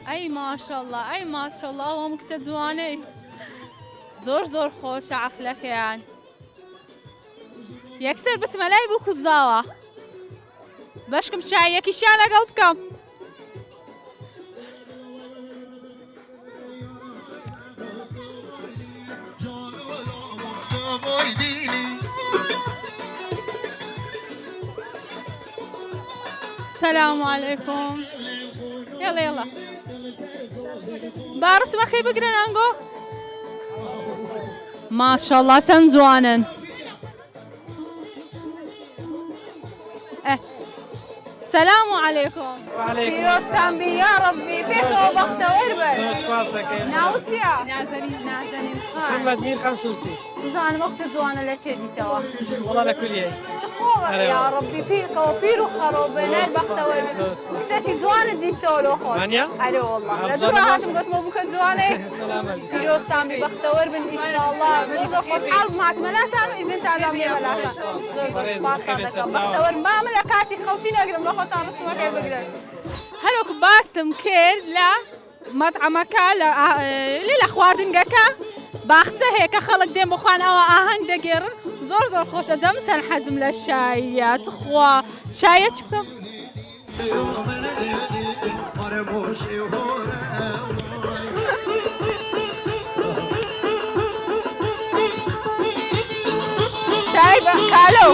ئەی ماشەڵڵا ئەی ماشەڵڵا ئەوەم کچە جوانەی زۆر زۆر خۆشە عەفلەکەیان یەکسەر بچمە لای بوو کوزاوە بەشکم شایەکیشیان لەگەڵ بکەم السلام عليكم يلا يلا بارس ما كي بقرن انقو ما شاء الله سنزوانا السلام عليكم وعليكم السلام يا ربي فيك وبخت وربل سپاسك ناوتيا نازنين محمد مين 65 زوان وقت زوانا لشي دي توا والله لكل هي يا ربي فيك وفيرو خروبنا البخت وربل اكتشي زوان دي تولو خوش مانيا؟ علي والله لدورا هاتم قلت مو بك زواني سلامة فيرو سامي بخت وربل ان شاء الله زوزو خوش حالب معك ملاتانو اذن تعلمي ملاتا بخت وربل ما ملكاتي خوشين اقرم لخو تانو سمكي بقرن هلوك باسم كير لا مطعمك لا خواردنگەکە باخچە هەیە کە خەڵک دێن بخوان ئەوە ئاهەنگ دەگێڕن زۆر زۆر خۆشە جەم چەند حەزم لە شایە تخوا شایە چ بکەم شای کالۆ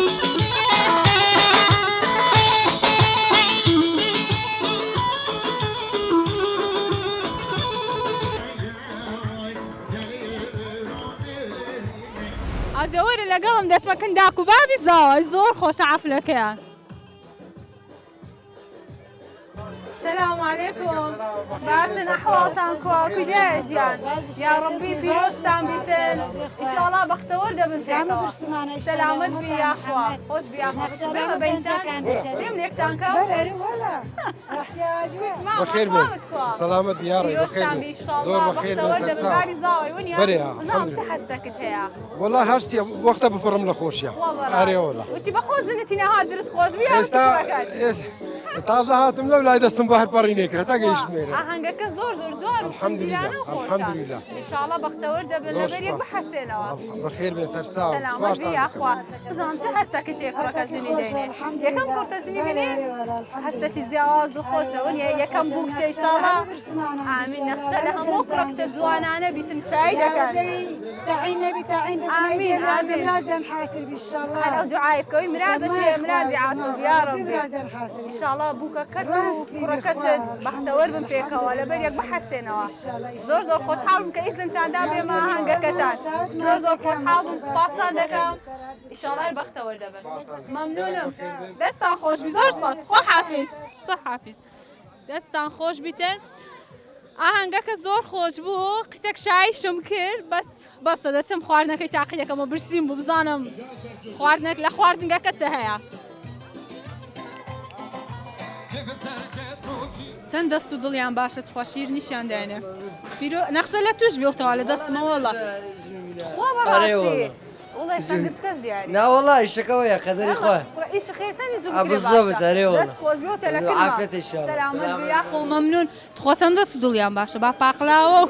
ئەجەوەرە لەگەڵم دەچمەکەن داک و بابی زاوای زۆر خۆشە عەفلەکەیان السلام عليكم باشن أحوالتان كواكي داجيان يا ربي بيوشتان بيتن إن شاء الله بختور دبن فيكم سلامت بي يا أخوة خوش بي يا أخوة بما بينتان ديم ليكتان كم برري ولا بخير بن سلامت بياري بخير بن زور بخير بن سلسال بريها الحمد لله تحسك هيا والله هاشتي وقتها بفرم لخوشيا أري والله وتي بخوش نتينا هادرت خوش بيها تازه هاتم لو لا دستم بحر باريني كره تاقيش ميرا هنگك زور زور زور الحمد لله الحمد لله ان شاء الله بختور دبل بريك بحسينا بخير بن سلسال سلامت بي يا أخوة زانت حسك تيك ركزني ديني يكم كورتزني مني حسك زياز وخوشة ونيا يكم بوكت إن شاء الله آمين نخشى لها مفرق تزوان أنا بيتن شايدة تعين نبي تعين بكني مرازن حاسر بإن شاء الله على دعائك كوي مرازي عاصب يا ربي مرازن حاسر إن شاء الله بوكا كتو كركشت بختور بن فيك ولا بريك بحسنا زور زور خوش حال بك إذن تعدابي ما هنگكتات زور زور خوش حال بك فاصل دكم إن شاء الله بختور دبن ممنونم دستان خوش بزور سپاس خو حافظ صح حافظ دستان خوش بیتن ئاهەنگەکە زۆر خۆش بوو قسێک شایشم کرد بەس دەچم خواردنەکەی تاقیەکەمە برسیم بوو بزانم خواردنێک لە خواردنگەکە چه هەیە چەند دەست و دڵیان باشە تخوا شیر نیشان دێنێ نەخشە لە توش بێتەوە لە دەستمەوەڵە خوا بەڕاستی والله شنقد كاش ديالي لا والله شكاوية قدري خواه ايش خيتني زوج بالضبط عليه والله بس خوش بيوت لك عافية ان شاء الله سلام يا اخو ممنون تخوا چەند دەست و دڵیان باشە با پاقلاوە